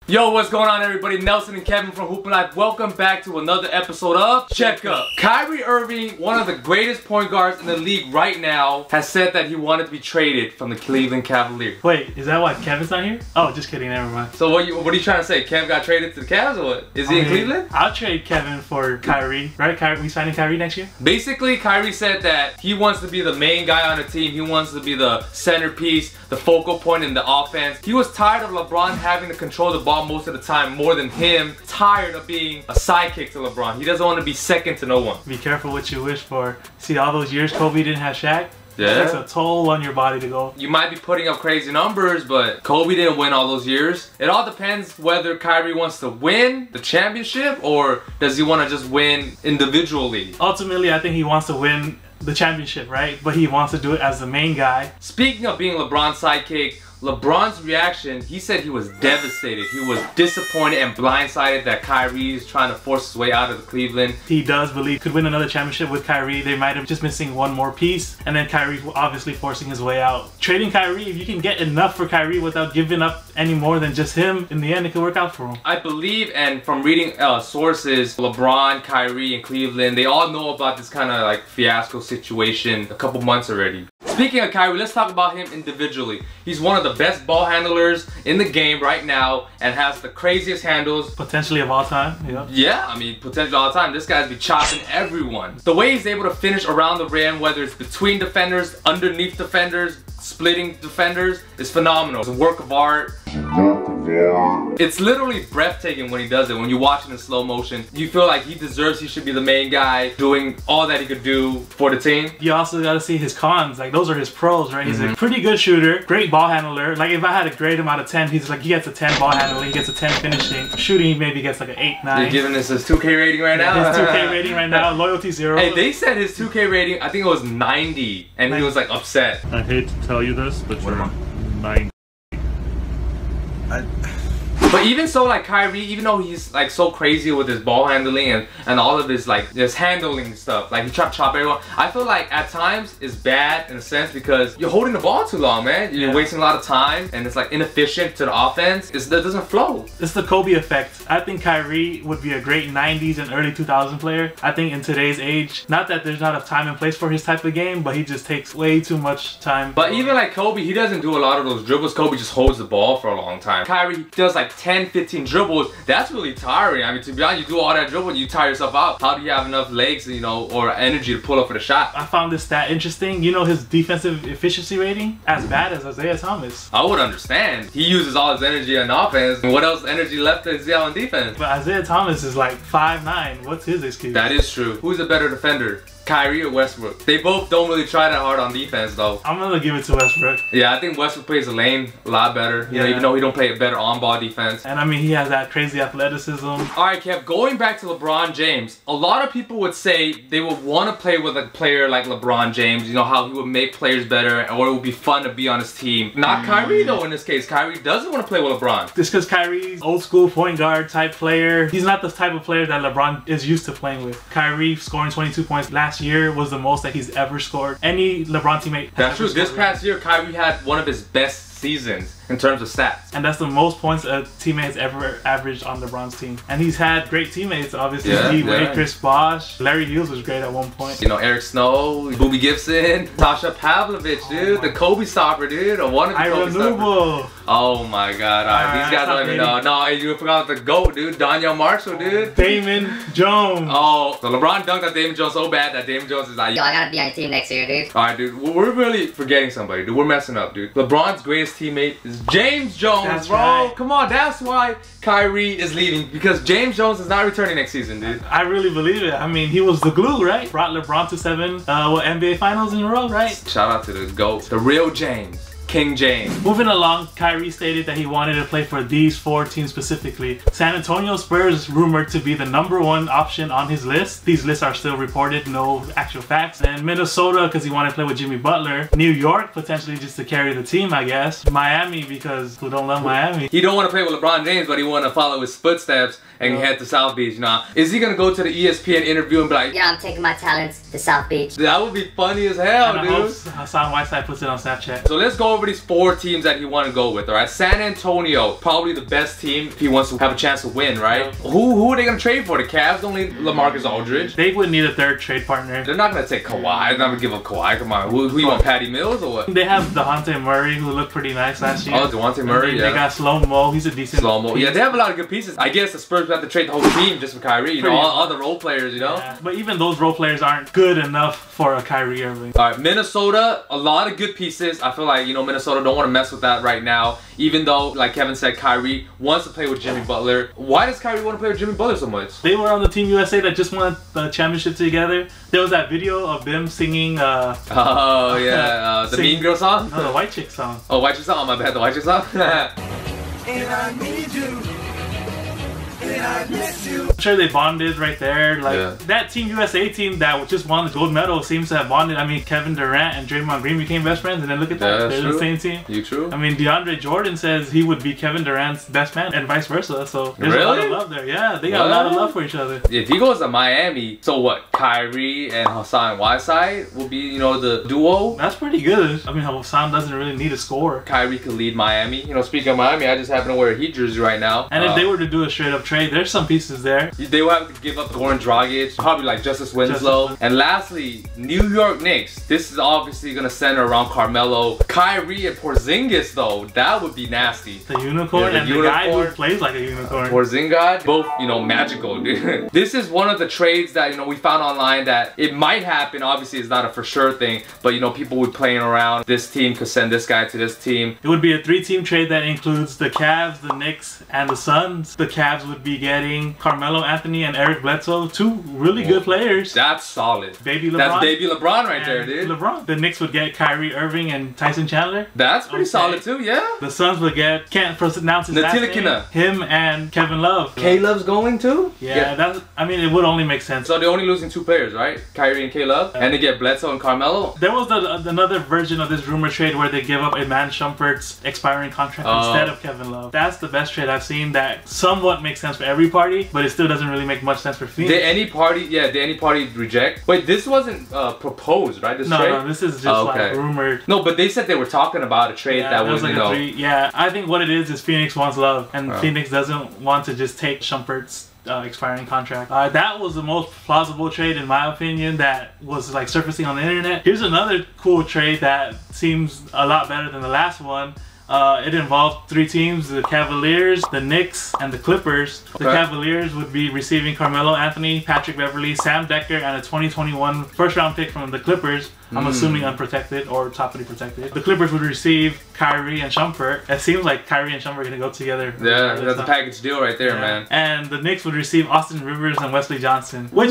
Yo, what's going on everybody? Nelson and Kevin from Hoop Life. Welcome back to another episode of Check Up. Kyrie Irving, one of the greatest point guards in the league right now, has said that he wanted to be traded from the Cleveland Cavaliers. Wait, is that why Kevin's not here? Oh, just kidding, never mind. So what are you trying to say? Kev got traded to the Cavs or what? Is he in Cleveland? I'll trade Kevin for Kyrie, right? We signing Kyrie next year? Basically, Kyrie said that he wants to be the main guy on the team. He wants to be the centerpiece, the focal point in the offense. He was tired of LeBron having to control the ball most of the time more than him. Tired of being a sidekick to LeBron. He doesn't want to be second to no one. Be careful what you wish for. See, all those years Kobe didn't have Shaq? Yeah. It takes a toll on your body to go. You might be putting up crazy numbers, but Kobe didn't win all those years. It all depends whether Kyrie wants to win the championship or does he want to just win individually. Ultimately, I think he wants to win the championship, right? But he wants to do it as the main guy. Speaking of being LeBron's sidekick, LeBron's reaction, he said he was devastated. He was disappointed and blindsided that Kyrie is trying to force his way out of Cleveland. He does believe could win another championship with Kyrie. They might have just missing one more piece. And then Kyrie obviously forcing his way out. Trading Kyrie, if you can get enough for Kyrie without giving up any more than just him, in the end it could work out for him. I believe, and from reading sources, LeBron, Kyrie, and Cleveland, they all know about this kind of like fiasco situation a couple months already. Speaking of Kyrie, let's talk about him individually. He's one of the best ball handlers in the game right now and has the craziest handles. Potentially of all time, yeah. Yeah, I mean, potentially all time. This guy's be chopping everyone. The way he's able to finish around the rim, whether it's between defenders, underneath defenders, splitting defenders, is phenomenal. It's a work of art. It's literally breathtaking when he does it. When you watch it in slow motion, you feel like he should be the main guy doing all that he could do for the team. You also got to see his cons. Like, those are his pros, right? He's a pretty good shooter, great ball handler. Like, if I had to grade him out of 10, he's like, he gets a 10 ball handling, he gets a 10 finishing. Shooting, he maybe gets like an 8, 9. You're giving this his 2K rating right now? His 2K rating right now, loyalty 0. Hey, they said his 2K rating, I think it was 90, and he was like upset. I hate to tell you this, but you're 90. But even so, like Kyrie, even though he's like so crazy with his ball handling and all of his like his handling stuff, like he try to chop everyone, I feel like at times it's bad in a sense because you're holding the ball too long, man. You're wasting a lot of time and it's like inefficient to the offense. It doesn't flow. It's the Kobe effect. I think Kyrie would be a great 90s and early 2000s player. I think in today's age, not that there's not a time and place for his type of game, but he just takes way too much time. But even like Kobe, he doesn't do a lot of those dribbles. Kobe just holds the ball for a long time. Kyrie does like 10, 15 dribbles. That's really tiring. I mean, to be honest, you do all that dribble, you tire yourself out. How do you have enough legs, you know, or energy to pull up for the shot? I found this stat interesting. You know his defensive efficiency rating? As bad as Isaiah Thomas. I would understand. He uses all his energy on offense. What else energy left is he on defense? But Isaiah Thomas is like 5'9". What's his excuse? That is true. Who's a better defender? Kyrie or Westbrook? They both don't really try that hard on defense though. I'm gonna give it to Westbrook. Yeah, I think Westbrook plays the lane a lot better. You know, even though he don't play a better on-ball defense. And I mean, he has that crazy athleticism. Alright, Kev, going back to LeBron James, a lot of people would say they would want to play with a player like LeBron James, you know, how he would make players better or it would be fun to be on his team. Not Kyrie though in this case. Kyrie doesn't want to play with LeBron. Just because Kyrie's old school point guard type player. He's not the type of player that LeBron is used to playing with. Kyrie scoring 22 points last year was the most that he's ever scored. Any LeBron teammate. That's true. This past year, Kyrie had one of his best seasons in terms of stats. And that's the most points a teammate has ever averaged on LeBron's team. And he's had great teammates, obviously. D-Wade, Chris Bosh, Larry Hughes was great at one point. You know, Eric Snow, Booby Gibson, Tasha Pavlovich, dude, the Kobe stopper, dude, or one of the Kobe stoppers. Oh my God, these guys don't even know. No, you forgot the GOAT, dude, Daniel Marshall, dude. Damon Jones. Oh, so LeBron dunked on Damon Jones so bad that Damon Jones is like, yo, I gotta be on your team next year, dude. Alright, dude, we're really forgetting somebody, dude. We're messing up, dude. LeBron's greatest teammate is James Jones, bro. Right. Come on, that's why Kyrie is leaving, because James Jones is not returning next season, dude. I really believe it. I mean, he was the glue, right? Brought LeBron to 7 NBA finals in a row, right? Shout out to the GOAT, the real James. King James. Moving along, Kyrie stated that he wanted to play for these 4 teams specifically. San Antonio Spurs rumored to be the #1 option on his list. These lists are still reported, no actual facts. And Minnesota because he wanted to play with Jimmy Butler. New York potentially just to carry the team, I guess. Miami because who don't love Miami? He don't want to play with LeBron James, but he want to follow his footsteps and head to South Beach. You know, is he gonna go to the ESPN interview and be like, yeah, I'm taking my talents to South Beach? That would be funny as hell, and dude. I hope Hassan Whiteside puts it on Snapchat. So let's go over over these 4 teams that he want to go with, all right? San Antonio, probably the best team if he wants to have a chance to win, right? Yeah. Who are they going to trade for? The Cavs don't need LaMarcus Aldridge. They would need a third trade partner. They're not going to take Kawhi. They're not going to give up Kawhi. Come on. Who you want, Patty Mills or what? They have DeJounte Murray, who looked pretty nice last year. Oh, DeJounte Murray, They got Slow-Mo. He's a decent Slow-Mo. Yeah, they have a lot of good pieces. I guess the Spurs have to trade the whole team just for Kyrie. You know, all the role players, you know? Yeah. But even those role players aren't good enough for a Kyrie Irving. All right, Minnesota, a lot of good pieces. I feel like, you know, Minnesota don't want to mess with that right now. Even though, like Kevin said, Kyrie wants to play with Jimmy Butler. Why does Kyrie want to play with Jimmy Butler so much? They were on the Team USA that just won the championship together. There was that video of them singing oh yeah, the Mean Girl song? No, the White Chick song. Oh, White Chick song? Oh, my bad, the White Chick song? And I need you. And I miss you. I'm sure they bonded right there. Like that Team USA team that just won the gold medal seems to have bonded. I mean, Kevin Durant and Draymond Green became best friends, and then look at that, they're the same team. You true? I mean, DeAndre Jordan says he would be Kevin Durant's best man, and vice versa. So there's a lot of love there. Yeah, they got a lot of love for each other. If he goes to Miami, so what? Kyrie and Hassan Whiteside will be, you know, the duo. That's pretty good. I mean, Hassan doesn't really need a score. Kyrie could lead Miami. You know, speaking of Miami, I just happen to wear a Heat jersey right now. And if they were to do a straight up trade, there's some pieces there. They will have to give up Goran Dragic, probably like Justice Winslow. And lastly, New York Knicks. This is obviously going to center around Carmelo. Kyrie and Porzingis, though, that would be nasty. The unicorn and the guy who plays like a unicorn. Porzingis, both, you know, magical, dude. This is one of the trades that, you know, we found online that it might happen. Obviously, it's not a for sure thing, but, you know, people would be playing around. This team could send this guy to this team. It would be a 3-team trade that includes the Cavs, the Knicks, and the Suns. The Cavs would be getting Carmelo Anthony and Eric Bledsoe, 2 really good players. That's solid. Baby LeBron. That's baby LeBron right there, dude. LeBron. The Knicks would get Kyrie Irving and Tyson Chandler. That's pretty solid too, yeah. The Suns would get, can't pronounce his last name, him and Kevin Love. K-Love's going too? Yeah, that's, I mean, it would only make sense. So they're only losing 2 players, right? Kyrie and K-Love? And they get Bledsoe and Carmelo? There was another version of this rumor trade where they give up Iman Shumpert's expiring contract instead of Kevin Love. That's the best trade I've seen that somewhat makes sense for every party, but it still doesn't really make much sense for Phoenix. Did any party reject? Wait, this wasn't proposed, right? This trade? No, this is just like rumored. No, but they said they were talking about a trade that was, like, you know. Yeah, I think what it is Phoenix wants love, and Phoenix doesn't want to just take Shumpert's expiring contract. That was the most plausible trade in my opinion that was like surfacing on the internet. Here's another cool trade that seems a lot better than the last one. It involved 3 teams, the Cavaliers, the Knicks, and the Clippers. The Cavaliers would be receiving Carmelo Anthony, Patrick Beverley, Sam Dekker, and a 2021 first-round pick from the Clippers. I'm assuming unprotected or topically protected. The Clippers would receive Kyrie and Shumpert. It seems like Kyrie and Shumpert are gonna go together. Yeah, that's a package deal right there, man. And the Knicks would receive Austin Rivers and Wesley Johnson. Which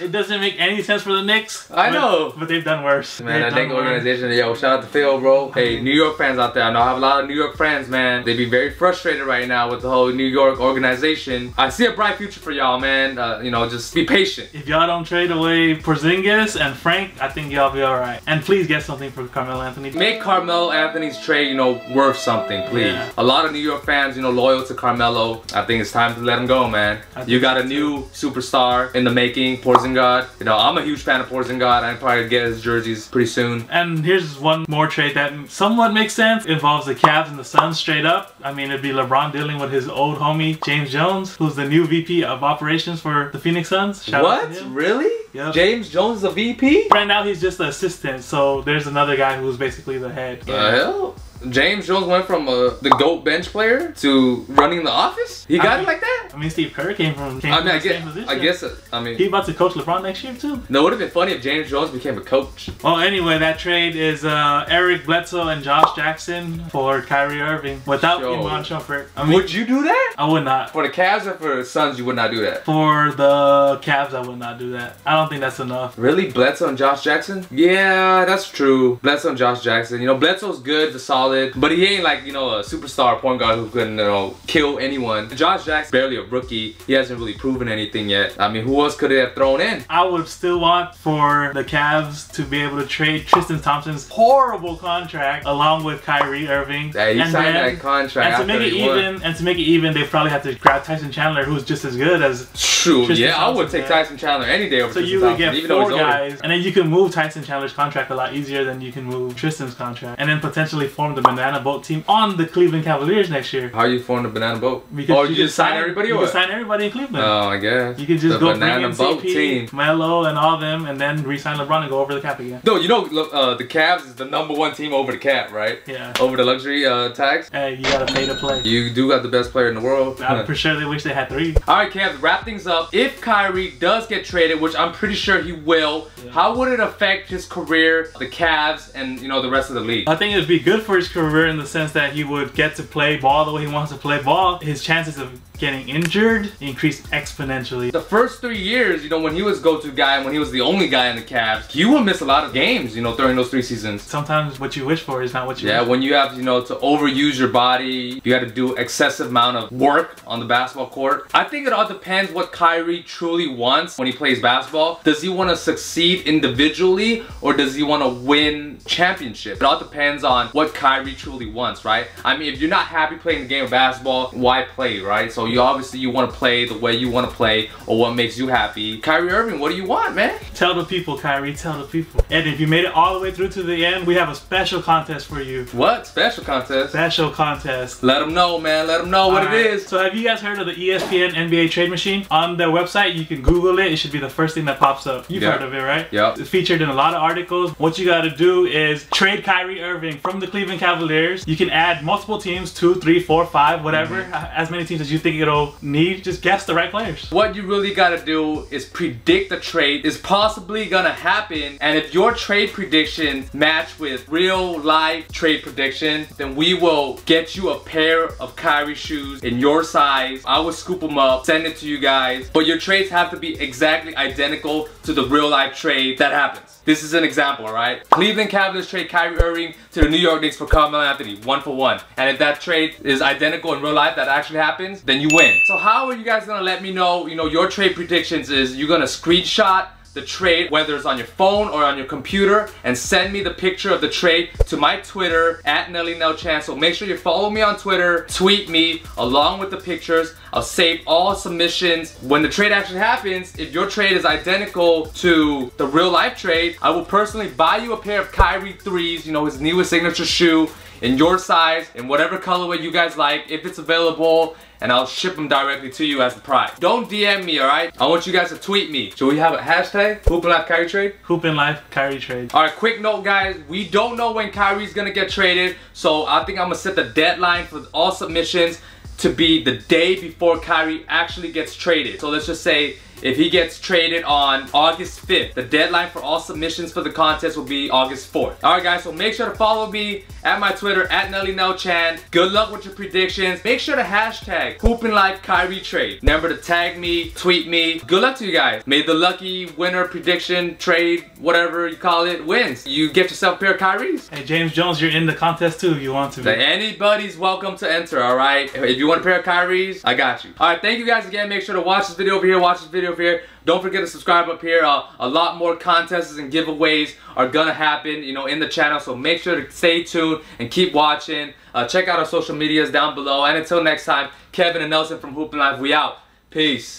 it doesn't make any sense for the Knicks. I know, but they've done worse. Man, that Knicks organization. Yo, shout out to Phil, bro. Hey, New York fans out there. I know I have a lot of New York friends, man. They be very frustrated right now with the whole New York organization. I see a bright future for y'all, man. You know, just be patient. If y'all don't trade away Porzingis and Frank, I think y'all be alright. And please get something for Carmelo Anthony. Make Carmelo Anthony's trade, you know, worth something, please. Yeah. A lot of New York fans, you know, loyal to Carmelo. I think it's time to let him go, man. You got a new superstar in the making, Porzingis. You know, I'm a huge fan of Porzingis. I'd probably get his jerseys pretty soon. And here's one more trade that somewhat makes sense. It involves the Cavs and the Suns straight up. I mean, it'd be LeBron dealing with his old homie, James Jones, who's the new VP of operations for the Phoenix Suns. Shout out to him. Really? Yep. James Jones is a VP? Right now, he's just the assistant. So there's another guy who's basically the head. The hell? James Jones went from the GOAT bench player to running the office? He got it like that? I mean, Steve Kerr came from the same position. I guess, he about to coach LeBron next year too. No, it would have been funny if James Jones became a coach. Well, anyway, that trade is Eric Bledsoe and Josh Jackson for Kyrie Irving without Iman Shumpert. I mean, would you do that? I would not. For the Cavs or for the Suns, you would not do that? For the Cavs, I would not do that. I don't think that's enough. Really? Bledsoe and Josh Jackson? Yeah, that's true. Bledsoe and Josh Jackson. You know, Bledsoe's good, solid, but he ain't like, you know, a superstar point guard who can, you know, kill anyone. Josh Jackson's barely a rookie. He hasn't really proven anything yet. I mean, who else could they have thrown in? I would still want for the Cavs to be able to trade Tristan Thompson's horrible contract along with Kyrie Irving. Yeah, he signed that contract. And to make it even, they probably have to grab Tyson Chandler, who's just as good as True. Tristan Yeah, Thompson. I would take Tyson Chandler any day over So Tristan you would Thompson, get even though 4 he's older. guys, and then you can move Tyson Chandler's contract a lot easier than you can move Tristan's contract, and then potentially form the banana boat team on the Cleveland Cavaliers next year. How you form the banana boat? Because oh, you just sign everybody You or can what? sign everybody in Cleveland. Oh, I guess. You can just the go bring banana in boat CP, team. Melo, and all them, and then re-sign LeBron and go over the cap again. No, you know, the Cavs is the #1 team over the cap, right? Yeah. Over the luxury tax. Hey, you gotta pay to play. You do got the best player in the world. I'm for sure they wish they had 3. All right, Cavs, wrap things up. If Kyrie does get traded, which I'm pretty sure he will, how would it affect his career, the Cavs, and you know the rest of the league? I think it would be good for his career in the sense that he would get to play ball the way he wants to play ball. His chances of getting injured increased exponentially. The first 3 years, you know, when he was go-to guy and when he was the only guy in the Cavs, you will miss a lot of games, you know, during those 3 seasons. Sometimes what you wish for is not what you Yeah, wish when you have, you know, to overuse your body, you got to do excessive amount of work on the basketball court. I think it all depends what Kyrie truly wants when he plays basketball. Does he want to succeed individually or does he want to win championship? It all depends on what Kyrie truly wants, right? I mean, if you're not happy playing the game of basketball, why play, right? So you obviously want to play the way you want to play or what makes you happy. Kyrie Irving, what do you want, man? Tell the people, Kyrie, tell the people. And if you made it all the way through to the end, we have a special contest for you. What? Special contest? Special contest. Let them know, man. Let them know what it is. So have you guys heard of the ESPN NBA trade machine? On their website, you can Google it. It should be the first thing that pops up. You've heard of it, right? Yep. It's featured in a lot of articles. What you got to do is trade Kyrie Irving from the Cleveland Cavaliers. You can add multiple teams, 2, 3, 4, 5, whatever. As many teams as you think it'll need. Just guess the right players. What you really gotta do is predict the trade is possibly gonna happen, and if your trade predictions match with real life trade predictions, then we will get you a pair of Kyrie shoes in your size. I will scoop them up, send it to you guys, but your trades have to be exactly identical to the real life trade that happens. This is an example, alright? Cleveland Cavaliers trade Kyrie Irving to the New York Knicks for Carmelo Anthony, 1-for-1. And if that trade is identical in real life, that actually happens, then you win. So how are you guys gonna let me know, you know, your trade predictions is you're gonna screenshot the trade, whether it's on your phone or on your computer, and send me the picture of the trade to my Twitter, @NellyNelChan. So make sure you follow me on Twitter, tweet me along with the pictures. I'll save all submissions. When the trade actually happens, if your trade is identical to the real life trade, I will personally buy you a pair of Kyrie 3s, you know, his newest signature shoe, in your size, in whatever colorway you guys like, if it's available, and I'll ship them directly to you as the prize. Don't DM me, alright? I want you guys to tweet me. Should we have a hashtag? Hoop and Life Kyrie Trade? Hoop and Life Kyrie Trade. Alright, quick note, guys. We don't know when Kyrie's gonna get traded, so I think I'm gonna set the deadline for all submissions to be the day before Kyrie actually gets traded. So let's just say if he gets traded on August 5th, the deadline for all submissions for the contest will be August 4th. Alright guys, so make sure to follow me at my Twitter, @NellyNelChan. Good luck with your predictions. Make sure to hashtag Hoop and Life Kyrie Trade. Remember to tag me, tweet me. Good luck to you guys. May the lucky winner, prediction, trade, whatever you call it, wins. You get yourself a pair of Kyries. Hey, James Jones, you're in the contest too if you want to be. Anybody's welcome to enter, alright? If you want a pair of Kyries, I got you. Alright, thank you guys again. Make sure to watch this video over here, watch this video over here. Don't forget to subscribe up here. A lot more contests and giveaways are gonna happen, you know, in the channel. So make sure to stay tuned and keep watching. Check out our social medias down below. And until next time, Kevin and Nelson from Hoop and Life, we out. Peace.